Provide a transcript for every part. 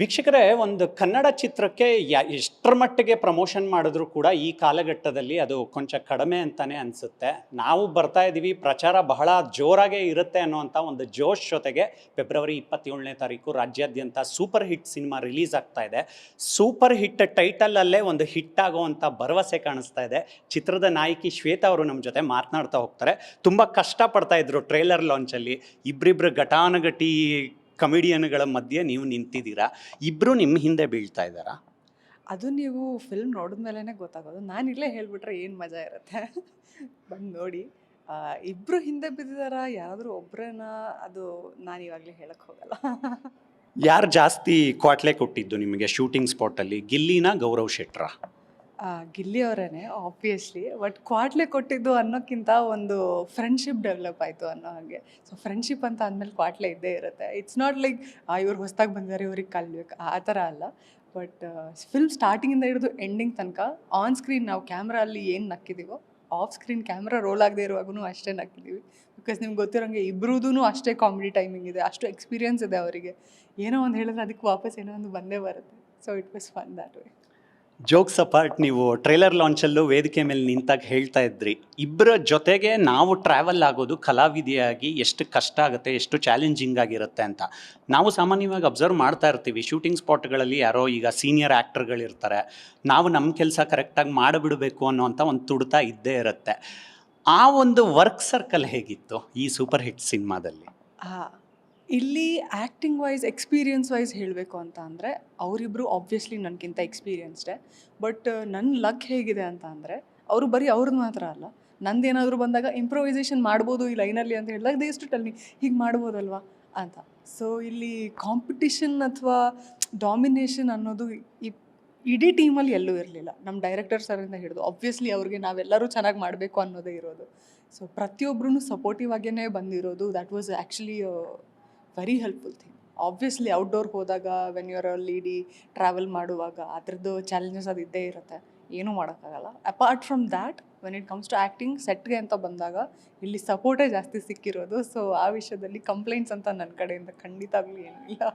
ವೀಕ್ಷಕರೇ, ಒಂದು ಕನ್ನಡ ಚಿತ್ರಕ್ಕೆ ಎಷ್ಟರ ಮಟ್ಟಿಗೆ ಪ್ರಮೋಷನ್ ಮಾಡಿದ್ರು ಕೂಡ ಈ ಕಾಲಘಟ್ಟದಲ್ಲಿ ಅದು ಕೊಂಚ ಕಡಿಮೆ ಅಂತಾನೆ ಅನಿಸುತ್ತೆ. ನಾವು ಬರ್ತಾ ಇದ್ದೀವಿ, ಪ್ರಚಾರ ಬಹಳ ಜೋರಾಗೇ ಇರುತ್ತೆ ಅನ್ನುವಂಥ ಒಂದು ಜೋಶ್ ಜೊತೆಗೆ ಫೆಬ್ರವರಿ 27ನೇ ತಾರೀಕು ರಾಜ್ಯಾದ್ಯಂತ ಸೂಪರ್ ಹಿಟ್ ಸಿನಿಮಾ ರಿಲೀಸ್ ಆಗ್ತಾ ಇದೆ. ಸೂಪರ್ ಹಿಟ್ ಟೈಟಲಲ್ಲೇ ಒಂದು ಹಿಟ್ ಆಗುವಂಥ ಭರವಸೆ ಕಾಣಿಸ್ತಾ ಇದೆ. ಚಿತ್ರದ ನಾಯಕಿ ಶ್ವೇತಾ ಅವರು ನಮ್ಮ ಜೊತೆ ಮಾತನಾಡ್ತಾ ಹೋಗ್ತಾರೆ. ತುಂಬ ಕಷ್ಟಪಡ್ತಾ ಇದ್ರು ಟ್ರೇಲರ್ ಲಾಂಚಲ್ಲಿ. ಇಬ್ಬರಿಬ್ಬರು ಘಟಾನುಘಟಿ ಕಮಿಡಿಯನ್ಗಳ ಮಧ್ಯೆ ನೀವು ನಿಂತಿದ್ದೀರಾ. ಇಬ್ಬರು ನಿಮ್ಮ ಹಿಂದೆ ಬೀಳ್ತಾ ಇದ್ದಾರಾ? ಅದು ನೀವು ಫಿಲ್ಮ್ ನೋಡಿದ್ಮೇಲೆ ಗೊತ್ತಾಗೋದು. ನಾನು ಇಲ್ಲೇ ಹೇಳ್ಬಿಟ್ರೆ ಏನು ಮಜಾ ಇರುತ್ತೆ. ಬಂದು ನೋಡಿ. ಇಬ್ಬರು ಹಿಂದೆ ಬಿದ್ದಿದಾರ, ಯಾರಾದರೂ ಒಬ್ಬರನ್ನ, ಅದು ನಾನು ಇವಾಗಲೇ ಹೇಳಕ್ಕೆ ಹೋಗಲ್ಲ. ಯಾರು ಜಾಸ್ತಿ ಕ್ವಾಟ್ಲೆ ಕೊಟ್ಟಿದ್ದು ನಿಮಗೆ ಶೂಟಿಂಗ್ ಸ್ಪಾಟಲ್ಲಿ, ಗಿಲ್ಲಿನ ಗೌರವ್ ಶೆಟ್ರ? ಗಿಲ್ಲಿ ಅವರೇನೆ ಆಬ್ವಿಯಸ್ಲಿ. ಬಟ್ ಕ್ವಾಟ್ಲೆ ಕೊಟ್ಟಿದ್ದು ಅನ್ನೋಕ್ಕಿಂತ ಒಂದು ಫ್ರೆಂಡ್ಶಿಪ್ ಡೆವಲಪ್ ಆಯಿತು ಅನ್ನೋ ಹಾಗೆ. ಸೊ ಫ್ರೆಂಡ್ಶಿಪ್ ಅಂತ ಅಂದಮೇಲೆ ಕ್ವಾಟ್ಲೆ ಇದ್ದೇ ಇರುತ್ತೆ. ಇಟ್ಸ್ ನಾಟ್ ಲೈಕ್ ಇವ್ರು ಹೊಸ್ದಾಗಿ ಬಂದಿದ್ದಾರೆ ಇವ್ರಿಗೆ ಕಲಿಬೇಕು ಆ ಥರ ಅಲ್ಲ. ಬಟ್ ಫಿಲ್ಮ್ ಸ್ಟಾರ್ಟಿಂಗಿಂದ ಹಿಡಿದು ಎಂಡಿಂಗ್ ತನಕ ಆನ್ ಸ್ಕ್ರೀನ್ ನಾವು ಕ್ಯಾಮ್ರಾ ಅಲ್ಲಿ ಏನು ನಕ್ಕಿದ್ದೀವೋ, ಆಫ್ ಸ್ಕ್ರೀನ್ ಕ್ಯಾಮ್ರಾ ರೋಲ್ ಆಗದೆ ಇರುವಾಗೂ ಅಷ್ಟೇ ನಕ್ಕಿದ್ದೀವಿ. ಬಿಕಾಸ್ ನಿಮ್ಗೆ ಗೊತ್ತಿರೋಂಗೆ ಇಬ್ಬರದೂ ಅಷ್ಟೇ ಕಾಮಿಡಿ ಟೈಮಿಂಗ್ ಇದೆ, ಅಷ್ಟು ಎಕ್ಸ್ಪೀರಿಯನ್ಸ್ ಇದೆ ಅವರಿಗೆ. ಏನೋ ಒಂದು ಹೇಳಿದ್ರೆ ಅದಕ್ಕೆ ವಾಪಸ್ ಏನೋ ಒಂದು ಬಂದೇ ಬರುತ್ತೆ. So it was fun that way. Jokes apart, ನೀವು ಟ್ರೈಲರ್ ಲಾಂಚಲ್ಲೂ ವೇದಿಕೆ ಮೇಲೆ ನಿಂತಾಗ ಹೇಳ್ತಾ ಇದ್ರಿ, ಇಬ್ಬರ ಜೊತೆಗೆ ನಾವು ಟ್ರಾವೆಲ್ ಆಗೋದು ಕಲಾವಿದೆಯಾಗಿ ಎಷ್ಟು ಕಷ್ಟ ಆಗುತ್ತೆ, ಎಷ್ಟು ಚಾಲೆಂಜಿಂಗ್ ಆಗಿರುತ್ತೆ ಅಂತ. ನಾವು ಸಾಮಾನ್ಯವಾಗಿ ಅಬ್ಸರ್ವ್ ಮಾಡ್ತಾ ಇರ್ತೀವಿ, ಶೂಟಿಂಗ್ ಸ್ಪಾಟ್ಗಳಲ್ಲಿ ಯಾರೋ ಈಗ ಸೀನಿಯರ್ ಆ್ಯಕ್ಟರ್ಗಳಿರ್ತಾರೆ, ನಾವು ನಮ್ಮ ಕೆಲಸ ಕರೆಕ್ಟಾಗಿ ಮಾಡಿಬಿಡಬೇಕು ಅನ್ನೋವಂಥ ಒಂದು ತುಡಿತ ಇದ್ದೇ ಇರುತ್ತೆ. ಆ ಒಂದು ವರ್ಕ್ ಸರ್ಕಲ್ ಹೇಗಿತ್ತು ಈ ಸೂಪರ್ ಹಿಟ್ ಸಿನಿಮಾದಲ್ಲಿ? ಇಲ್ಲಿ ಆ್ಯಕ್ಟಿಂಗ್ ವೈಸ್, ಎಕ್ಸ್ಪೀರಿಯನ್ಸ್ ವೈಸ್ ಹೇಳಬೇಕು ಅಂತ ಅಂದರೆ ಅವರಿಬ್ಬರು ಆಬ್ವಿಯಸ್ಲಿ ನನಗಿಂತ ಎಕ್ಸ್ಪೀರಿಯನ್ಸ್ಡೇ. ಬಟ್ ನನ್ನ ಲಕ್ ಹೇಗಿದೆ ಅಂತ ಅಂದರೆ, ಅವರು ಬರೀ ಅವ್ರದ್ದು ಮಾತ್ರ ಅಲ್ಲ, ನಂದೇನಾದರೂ ಬಂದಾಗ ಇಂಪ್ರೊವೈಸೇಷನ್ ಮಾಡ್ಬೋದು ಈ ಲೈನಲ್ಲಿ ಅಂತ ಹೇಳಿದಾಗ ದೇ ಎಷ್ಟು ಟೆಲ್ ಮಿ ಹೀಗೆ ಮಾಡ್ಬೋದಲ್ವಾ ಅಂತ. ಸೊ ಇಲ್ಲಿ ಕಾಂಪಿಟಿಷನ್ ಅಥವಾ ಡಾಮಿನೇಷನ್ ಅನ್ನೋದು ಇಡೀ ಟೀಮಲ್ಲಿ ಎಲ್ಲೂ ಇರಲಿಲ್ಲ. ನಮ್ಮ ಡೈರೆಕ್ಟರ್ ಸರಿಂದ ಹಿಡಿದು ಆಬ್ವಿಯಸ್ಲಿ ಅವ್ರಿಗೆ ನಾವೆಲ್ಲರೂ ಚೆನ್ನಾಗಿ ಮಾಡಬೇಕು ಅನ್ನೋದೇ ಇರೋದು. ಸೊ ಪ್ರತಿಯೊಬ್ಬರೂ ಸಪೋರ್ಟಿವ್ ಆಗೇ ಬಂದಿರೋದು. That was actually very helpful thing. Obviously outdoor ಹೋದಾಗ, ವೆನ್ ಯುವರ್ ಲೀಡಿ ಟ್ರಾವೆಲ್ ಮಾಡುವಾಗ ಅದರದ್ದು ಚಾಲೆಂಜಸ್ ಅದು ಇದ್ದೇ ಇರುತ್ತೆ, ಏನೂ ಮಾಡೋಕ್ಕಾಗಲ್ಲ. Apart from that, when it comes to acting ಸೆಟ್ಗೆ ಅಂತ ಬಂದಾಗ ಇಲ್ಲಿ ಸಪೋರ್ಟೇ ಜಾಸ್ತಿ ಸಿಕ್ಕಿರೋದು. ಸೊ ಆ ವಿಷಯದಲ್ಲಿ ಕಂಪ್ಲೇಂಟ್ಸ್ ಅಂತ ನನ್ನ ಕಡೆಯಿಂದ ಖಂಡಿತವಾಗ್ಲೂ ಏನೂ ಇಲ್ಲ.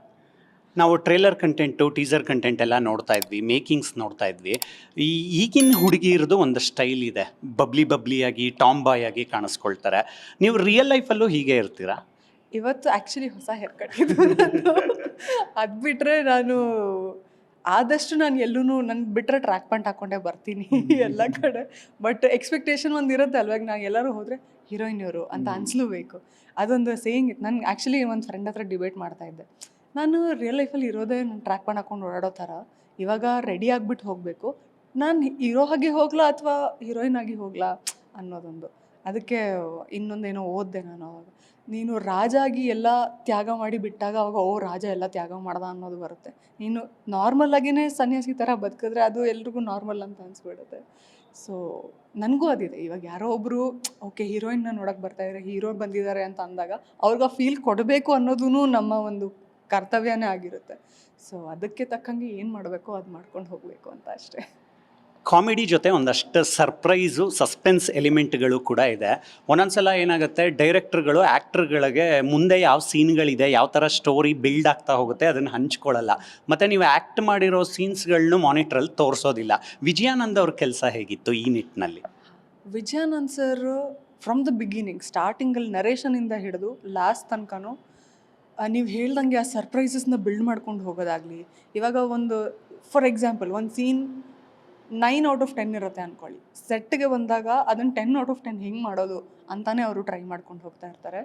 ನಾವು ಟ್ರೇಲರ್ ಕಂಟೆಂಟು, ಟೀಸರ್ ಕಂಟೆಂಟ್ ಎಲ್ಲ ನೋಡ್ತಾ ಇದ್ವಿ, ಮೇಕಿಂಗ್ಸ್ ನೋಡ್ತಾ ಇದ್ವಿ. ಈಗಿನ ಹುಡುಗಿರದು ಒಂದು ಸ್ಟೈಲ್ ಇದೆ, ಬಬ್ಲಿಯಾಗಿ ಟಾಮ್ ಬಾಯ್ ಆಗಿ ಕಾಣಿಸ್ಕೊಳ್ತಾರೆ. ನೀವು ರಿಯಲ್ ಲೈಫಲ್ಲೂ ಹೀಗೆ ಇರ್ತೀರಾ? ಇವತ್ತು ಆ್ಯಕ್ಚುಲಿ ಹೊಸ ಹೇರ್ ಕಟ್ ಇದು. ಅದು ಬಿಟ್ಟರೆ ನಾನು ಎಲ್ಲೂ ನನಗೆ ಬಿಟ್ಟರೆ ಟ್ರ್ಯಾಕ್ ಪ್ಯಾಂಟ್ ಹಾಕ್ಕೊಂಡೇ ಬರ್ತೀನಿ ಎಲ್ಲ ಕಡೆ. ಬಟ್ ಎಕ್ಸ್ಪೆಕ್ಟೇಷನ್ ಒಂದು ಇರುತ್ತೆ ಅಲ್ವಾಗ, ನಾನು ಎಲ್ಲರೂ ಹೋದರೆ ಹೀರೋಯಿನ್ ಇವರು ಅಂತ ಅನಿಸ್ಲೂಬೇಕು. ಅದೊಂದು ಸೇಯಿಂಗ್ ಇತ್ತು. ನನಗೆ ಆ್ಯಕ್ಚುಲಿ ಒಂದು ಫ್ರೆಂಡ್ ಹತ್ರ ಡಿಬೇಟ್ ಮಾಡ್ತಾ ಇದ್ದೆ, ನಾನು ರಿಯಲ್ ಲೈಫಲ್ಲಿ ಇರೋದೇ ನಾನು ಟ್ರ್ಯಾಕ್ ಪ್ಯಾಂಟ್ ಹಾಕ್ಕೊಂಡು ಓಡಾಡೋ ಥರ, ಇವಾಗ ರೆಡಿ ಆಗಿಬಿಟ್ಟು ಹೋಗಬೇಕು, ನಾನು ಹೀರೋ ಆಗಿ ಹೋಗಲಾ ಅಥವಾ ಹೀರೋಯಿನ್ ಆಗಿ ಹೋಗಲಾ ಅನ್ನೋದೊಂದು. ಅದಕ್ಕೆ ಇನ್ನೊಂದೇನೋ ಓದಿದೆ ನಾನು ಅವಾಗ, ನೀನು ರಾಜ ಆಗಿ ಎಲ್ಲ ತ್ಯಾಗ ಮಾಡಿ ಬಿಟ್ಟಾಗ ಅವಾಗ ರಾಜ ಎಲ್ಲ ತ್ಯಾಗ ಮಾಡ್ದ ಅನ್ನೋದು ಬರುತ್ತೆ. ನೀನು ನಾರ್ಮಲ್ ಆಗಿಯೇ ಸನ್ಯಾಸಿ ಥರ ಬದುಕಿದ್ರೆ ಅದು ಎಲ್ರಿಗೂ ನಾರ್ಮಲ್ ಅಂತ ಅನಿಸ್ಬಿಡುತ್ತೆ. ಸೊ ನನಗೂ ಅದಿದೆ. ಇವಾಗ ಯಾರೋ ಒಬ್ಬರು ಓಕೆ ಹೀರೋಯಿನ್ನ ನೋಡೋಕೆ ಬರ್ತಾಯಿದ್ದಾರೆ, ಹೀರೋ ಬಂದಿದ್ದಾರೆ ಅಂತ ಅಂದಾಗ ಅವ್ರಿಗೆ ಆ ಫೀಲ್ ಕೊಡಬೇಕು ಅನ್ನೋದೂ ನಮ್ಮ ಒಂದು ಕರ್ತವ್ಯನೇ ಆಗಿರುತ್ತೆ. ಸೊ ಅದಕ್ಕೆ ತಕ್ಕಂಗೆ ಏನು ಮಾಡಬೇಕೋ ಅದು ಮಾಡ್ಕೊಂಡು ಹೋಗಬೇಕು ಅಂತ ಅಷ್ಟೇ. ಕಾಮಿಡಿ ಜೊತೆ ಒಂದಷ್ಟು ಸರ್ಪ್ರೈಸು, ಸಸ್ಪೆನ್ಸ್ ಎಲಿಮೆಂಟ್ಗಳು ಕೂಡ ಇದೆ. ಒಂದೊಂದ್ಸಲ ಏನಾಗುತ್ತೆ, ಡೈರೆಕ್ಟರ್ಗಳು ಆ್ಯಕ್ಟರ್ಗಳಿಗೆ ಮುಂದೆ ಯಾವ ಸೀನ್ಗಳಿದೆ, ಯಾವ ಥರ ಸ್ಟೋರಿ ಬಿಲ್ಡ್ ಆಗ್ತಾ ಹೋಗುತ್ತೆ ಅದನ್ನು ಹಂಚ್ಕೊಳ್ಳಲ್ಲ. ಮತ್ತು ನೀವು ಆ್ಯಕ್ಟ್ ಮಾಡಿರೋ ಸೀನ್ಸ್ಗಳನ್ನೂ ಮಾನಿಟ್ರಲ್ಲಿ ತೋರಿಸೋದಿಲ್ಲ. ವಿಜಯಾನಂದ್ ಅವ್ರ ಕೆಲಸ ಹೇಗಿತ್ತು ಈ ನಿಟ್ಟಿನಲ್ಲಿ? Vijayanand sir from the beginning, ಸ್ಟಾರ್ಟಿಂಗಲ್ಲಿ ನರೇಷನಿಂದ ಹಿಡಿದು ಲಾಸ್ಟ್ ತನಕನೂ ನೀವು ಹೇಳ್ದಂಗೆ ಆ ಸರ್ಪ್ರೈಸಸ್ನ ಬಿಲ್ಡ್ ಮಾಡ್ಕೊಂಡು ಹೋಗೋದಾಗಲಿ. ಇವಾಗ ಒಂದು ಫಾರ್ ಎಕ್ಸಾಂಪಲ್ ಒಂದು ಸೀನ್ 9/10 ಇರುತ್ತೆ ಅಂದ್ಕೊಳ್ಳಿ, ಸೆಟ್ಗೆ ಬಂದಾಗ ಅದನ್ನು 10/10 ಹೆಂಗೆ ಮಾಡೋದು ಅಂತಲೇ ಅವರು ಟ್ರೈ ಮಾಡ್ಕೊಂಡು ಹೋಗ್ತಾ ಇರ್ತಾರೆ.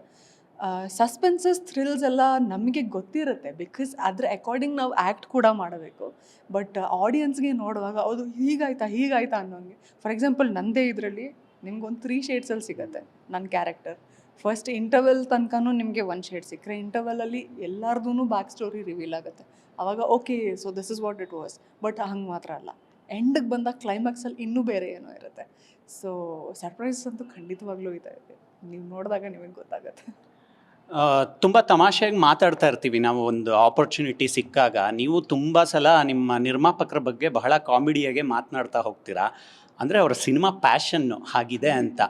ಸಸ್ಪೆನ್ಸಸ್, ಥ್ರಿಲ್ಸ್ ಎಲ್ಲ ನಮಗೆ ಗೊತ್ತಿರುತ್ತೆ, ಬಿಕಾಸ್ ಅದ್ರ ಅಕಾರ್ಡಿಂಗ್ ನಾವು ಆ್ಯಕ್ಟ್ ಕೂಡ ಮಾಡಬೇಕು. ಬಟ್ ಆಡಿಯನ್ಸ್ಗೆ ನೋಡುವಾಗ ಅದು ಹೀಗಾಯ್ತಾ ಅನ್ನೋಂಗೆ. ಫಾರ್ ಎಕ್ಸಾಂಪಲ್ ನಂದೇ ಇದರಲ್ಲಿ ನಿಮ್ಗೊಂದು 3 ಶೇಡ್ಸಲ್ಲಿ ಸಿಗುತ್ತೆ ನನ್ನ ಕ್ಯಾರೆಕ್ಟರ್. ಫಸ್ಟ್ ಇಂಟರ್ವೆಲ್ ತನಕನೂ ನಿಮಗೆ 1 ಶೇಡ್ ಸಿಕ್ಕರೆ, ಇಂಟರ್ವೆಲಲ್ಲಿ ಎಲ್ಲರದೂ ಬ್ಯಾಕ್ ಸ್ಟೋರಿ ರಿವೀಲ್ ಆಗುತ್ತೆ. ಆವಾಗ okay, so this is what it was. But ಹಂಗೆ ಮಾತ್ರ ಅಲ್ಲ, ಎಂಡಿಗೆ ಬಂದಾಗ ಕ್ಲೈಮ್ಯಾಕ್ಸಲ್ಲಿ ಇನ್ನೂ ಬೇರೆ ಏನೋ ಇರುತ್ತೆ. ಸೊ ಸರ್ಪ್ರೈಸಸ್ ಅಂತೂ ಖಂಡಿತವಾಗ್ಲೂ ಇದೆ, ನೀವು ನೋಡಿದಾಗ ನಿಮಗೆ ಗೊತ್ತಾಗುತ್ತೆ. ತುಂಬ ತಮಾಷೆಯಾಗಿ ಮಾತಾಡ್ತಾ ಇರ್ತೀವಿ ನಾವು ಒಂದು ಆಪರ್ಚುನಿಟಿ ಸಿಕ್ಕಾಗ. ನೀವು ತುಂಬ ಸಲ ನಿಮ್ಮ ನಿರ್ಮಾಪಕರ ಬಗ್ಗೆ ಬಹಳ ಕಾಮಿಡಿಯಾಗೆ ಮಾತನಾಡ್ತಾ ಹೋಗ್ತೀರಾ. ಅಂದರೆ ಅವರ ಸಿನಿಮಾ ಪ್ಯಾಷನ್ನು ಹಾಗಿದೆ ಅಂತ.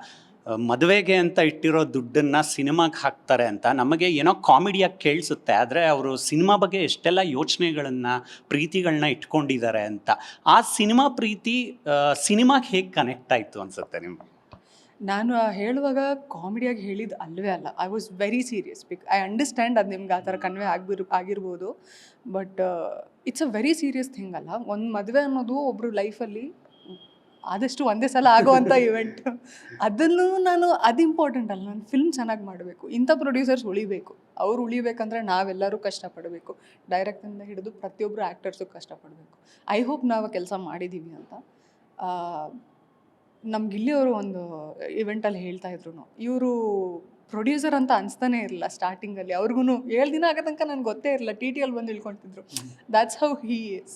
ಮದುವೆಗೆ ಅಂತ ಇಟ್ಟಿರೋ ದುಡ್ಡನ್ನು ಸಿನಿಮಾಗೆ ಹಾಕ್ತಾರೆ ಅಂತ ನಮಗೆ ಏನೋ ಕಾಮಿಡಿಯಾಗಿ ಕೇಳಿಸುತ್ತೆ. ಆದರೆ ಅವರು ಸಿನಿಮಾ ಬಗ್ಗೆ ಎಷ್ಟೆಲ್ಲ ಯೋಚನೆಗಳನ್ನು ಪ್ರೀತಿಗಳನ್ನ ಇಟ್ಕೊಂಡಿದ್ದಾರೆ ಅಂತ. ಆ ಸಿನಿಮಾ ಪ್ರೀತಿ ಸಿನಿಮಾಗೆ ಹೇಗೆ ಕನೆಕ್ಟ್ ಆಯಿತು ಅನಿಸುತ್ತೆ ನಿಮ್ಗೆ? ನಾನು ಹೇಳುವಾಗ ಕಾಮಿಡಿಯಾಗಿ ಹೇಳಿದ್ದು ಅಲ್ವೇ ಅಲ್ಲ. I was very serious. I understand ಅದು ನಿಮ್ಗೆ ಆ ಥರ ಕನ್ವೆ ಆಗಿರ್ಬೋದು. But it's a very serious thing ಅಲ್ಲ. ಒಂದು ಮದುವೆ ಅನ್ನೋದು ಒಬ್ಬರು ಲೈಫಲ್ಲಿ ಆದಷ್ಟು ಒಂದೇ ಸಲ ಆಗೋವಂಥ ಇವೆಂಟ್. ಅದನ್ನು ಅದು ಇಂಪಾರ್ಟೆಂಟ್ ಅಲ್ಲ. ನಾನು ಫಿಲ್ಮ್ ಚೆನ್ನಾಗಿ ಮಾಡಬೇಕು, ಇಂಥ ಪ್ರೊಡ್ಯೂಸರ್ಸ್ ಉಳಿಬೇಕು. ಅವ್ರು ಉಳಿಬೇಕಂದ್ರೆ ನಾವೆಲ್ಲರೂ ಕಷ್ಟಪಡಬೇಕು. ಡೈರೆಕ್ಟಿಂದ ಹಿಡಿದು ಪ್ರತಿಯೊಬ್ಬರು ಆ್ಯಕ್ಟರ್ಸು ಕಷ್ಟಪಡಬೇಕು. ಐ ಹೋಪ್ ನಾವು ಕೆಲಸ ಮಾಡಿದ್ದೀವಿ ಅಂತ. ನಮ್ಗೆ ಇಲ್ಲಿಯವರು ಒಂದು ಇವೆಂಟಲ್ಲಿ ಹೇಳ್ತಾ ಇದ್ರು, ಇವರು ಪ್ರೊಡ್ಯೂಸರ್ ಅಂತ ಅನಿಸ್ತಾನೆ ಇರಲಿಲ್ಲ ಸ್ಟಾರ್ಟಿಂಗಲ್ಲಿ. ಅವ್ರಿಗೂ 7 ದಿನ ಆಗೋ ತನಕ ನನಗೆ ಗೊತ್ತೇ ಇರಲಿಲ್ಲ. TTL ಬಂದು ಇಳ್ಕೊತಿದ್ರು. That's how he is.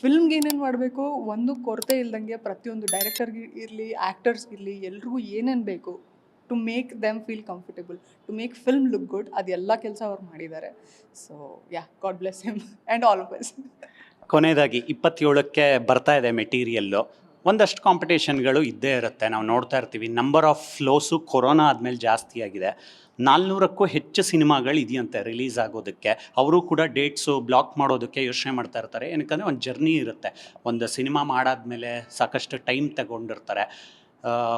ಫಿಲ್ಮ್ಗೆ ಏನೇನು ಮಾಡಬೇಕು, ಒಂದು ಕೊರತೆ ಇಲ್ದಂಗೆ ಪ್ರತಿಯೊಂದು ಡೈರೆಕ್ಟರ್ಗೆ ಇರಲಿ, ಆ್ಯಕ್ಟರ್ಸ್ ಇರಲಿ, ಎಲ್ರಿಗೂ ಏನೇನು ಬೇಕು to make them feel comfortable, to make film look good, ಅದೆಲ್ಲ ಕೆಲಸ ಅವ್ರು ಮಾಡಿದ್ದಾರೆ. So yeah, god bless him and all of us. ಕೊನೆಯದಾಗಿ 27ಕ್ಕೆ ಬರ್ತಾ ಇದೆ ಮೆಟೀರಿಯಲ್ಲು. ಒಂದಷ್ಟು ಕಾಂಪಿಟೇಷನ್ಗಳು ಇದ್ದೇ ಇರುತ್ತೆ, ನಾವು ನೋಡ್ತಾ ಇರ್ತೀವಿ. ನಂಬರ್ ಆಫ್ ಫ್ಲೋಸು ಕೊರೋನಾ ಆದಮೇಲೆ ಜಾಸ್ತಿ ಆಗಿದೆ. 400ಕ್ಕೂ ಹೆಚ್ಚು ಸಿನಿಮಾಗಳು ಇದೆಯಂತೆ ರಿಲೀಸ್ ಆಗೋದಕ್ಕೆ. ಅವರು ಕೂಡ ಡೇಟ್ಸು ಬ್ಲಾಕ್ ಮಾಡೋದಕ್ಕೆ ಯೋಚನೆ ಮಾಡ್ತಾ ಇರ್ತಾರೆ. ಏನಕ್ಕಂದರೆ ಒಂದು ಜರ್ನಿ ಇರುತ್ತೆ. ಒಂದು ಸಿನಿಮಾ ಮಾಡಾದ್ಮೇಲೆ ಸಾಕಷ್ಟು ಟೈಮ್ ತಗೊಂಡಿರ್ತಾರೆ.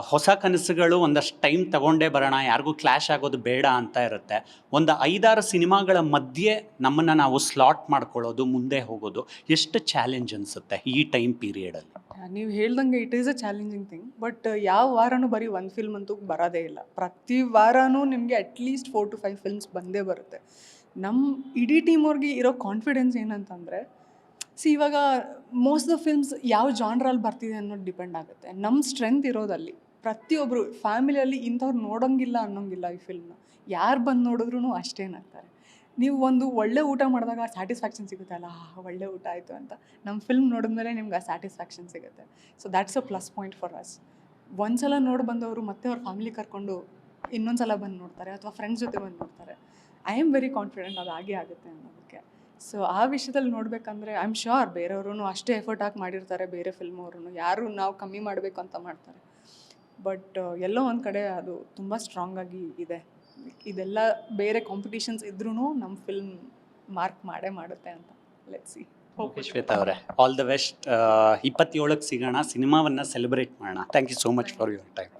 ಹೊಸ ಕನಸುಗಳು ಒಂದಷ್ಟು ಟೈಮ್ ತಗೊಂಡೇ ಬರೋಣ, ಯಾರಿಗೂ ಕ್ಲ್ಯಾಶ್ ಆಗೋದು ಬೇಡ ಅಂತ ಇರುತ್ತೆ. ಒಂದು 5-6 ಸಿನಿಮಾಗಳ ಮಧ್ಯೆ ನಮ್ಮನ್ನು ನಾವು ಸ್ಲಾಟ್ ಮಾಡ್ಕೊಳ್ಳೋದು, ಮುಂದೆ ಹೋಗೋದು ಎಷ್ಟು ಚಾಲೆಂಜ್ ಅನಿಸುತ್ತೆ ಈ ಟೈಮ್ ಪೀರಿಯಡಲ್ಲಿ? ನೀವು ಹೇಳ್ದಂಗೆ it is a challenging thing. But ಯಾವ ವಾರನೂ ಬರೀ ಒಂದು ಫಿಲ್ಮ್ ಅಂತೂ ಬರೋದೇ ಇಲ್ಲ. ಪ್ರತಿ ವಾರನೂ ನಿಮಗೆ ಅಟ್ಲೀಸ್ಟ್ 4 to 5 ಫಿಲ್ಮ್ಸ್ ಬಂದೇ ಬರುತ್ತೆ. ನಮ್ಮ ಇಡೀ ಟೀಮ್ ಅವ್ರಿಗೆ ಇರೋ ಕಾನ್ಫಿಡೆನ್ಸ್ ಏನಂತಂದರೆ, ಇವಾಗ ಮೋಸ್ಟ್ ಆಫ್ ದ ಫಿಲ್ಮ್ಸ್ ಯಾವ ಜಾನ್ರಲ್ಲಿ ಬರ್ತಿದೆ ಅನ್ನೋದು ಡಿಪೆಂಡ್ ಆಗುತ್ತೆ. ನಮ್ಮ ಸ್ಟ್ರೆಂತ್ ಇರೋದಲ್ಲಿ ಪ್ರತಿಯೊಬ್ಬರು ಫ್ಯಾಮಿಲಿಯಲ್ಲಿ ಇಂಥವ್ರು ನೋಡೋಂಗಿಲ್ಲ ಅನ್ನೋಂಗಿಲ್ಲ. ಈ ಫಿಲ್ಮ್ನ ಯಾರು ಬಂದು ನೋಡಿದ್ರೂ ಅಷ್ಟೇನಾಗ್ತಾರೆ. ನೀವು ಒಂದು ಒಳ್ಳೆ ಊಟ ಮಾಡಿದಾಗ ಸ್ಯಾಟಿಸ್ಫ್ಯಾಕ್ಷನ್ ಸಿಗುತ್ತೆ ಅಲ್ಲ, ಒಳ್ಳೆ ಊಟ ಆಯಿತು ಅಂತ. ನಮ್ಮ ಫಿಲ್ಮ್ ನೋಡಿದ್ಮೇಲೆ ನಿಮ್ಗೆ ಆ ಸ್ಯಾಟಿಸ್ಫ್ಯಾಕ್ಷನ್ ಸಿಗುತ್ತೆ. So that's a plus point for us. ಒಂದ್ಸಲ ನೋಡಿ ಬಂದವರು ಮತ್ತೆ ಅವ್ರ ಫ್ಯಾಮಿಲಿ ಕರ್ಕೊಂಡು ಇನ್ನೊಂದು ಸಲ ಬಂದು ನೋಡ್ತಾರೆ, ಅಥವಾ ಫ್ರೆಂಡ್ಸ್ ಜೊತೆ ಬಂದು ನೋಡ್ತಾರೆ. ಐ ಆಮ್ ವೆರಿ ಕಾನ್ಫಿಡೆಂಟ್ ಅದು ಆಗೇ ಆಗುತ್ತೆ ಅನ್ನೋದಕ್ಕೆ. ಸೊ ಆ ವಿಷಯದಲ್ಲಿ ನೋಡಬೇಕಂದ್ರೆ ಐ ಆಮ್ ಶ್ಯೂರ್ ಬೇರೆಯವರು ಅಷ್ಟೇ ಎಫರ್ಟ್ ಹಾಕಿ ಮಾಡಿರ್ತಾರೆ. ಬೇರೆ ಫಿಲ್ಮ್ ಅವರು ಯಾರು ನಾವು ಕಮ್ಮಿ ಮಾಡಬೇಕು ಅಂತ ಮಾಡ್ತಾರೆ. ಬಟ್ ಎಲ್ಲೋ ಒಂದು ಕಡೆ ಅದು ತುಂಬ ಸ್ಟ್ರಾಂಗಾಗಿ ಇದೆ. ಇದೆಲ್ಲ ಬೇರೆ ಕಾಂಪಿಟೇಷನ್ಸ್ ಇದ್ರೂ ನಮ್ಮ ಫಿಲ್ಮ್ ಮಾರ್ಕ್ ಮಾಡೇ ಮಾಡುತ್ತೆ ಅಂತ. Let's see. ಓಕೆ ಶ್ವೇತಾ ಅವರೇ, ಆಲ್ ದ ಬೆಸ್ಟ್. 27ಕ್ಕೆ ಸಿಗೋಣ, ಸಿನಿಮಾವನ್ನು ಸೆಲೆಬ್ರೇಟ್ ಮಾಡೋಣ. Thank you so much for your time.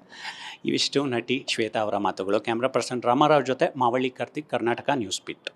ಇವಿಷ್ಟು ನಟಿ ಶ್ವೇತಾ ಅವರ ಮಾತುಗಳು. ಕ್ಯಾಮ್ರಾ ಪರ್ಸನ್ ರಾಮಾರಾವ್ ಜೊತೆ ಮಾವಳ್ಳಿ ಕಾರ್ತಿಕ್, ಕರ್ನಾಟಕ ನ್ಯೂಸ್ ಬೀಟ್.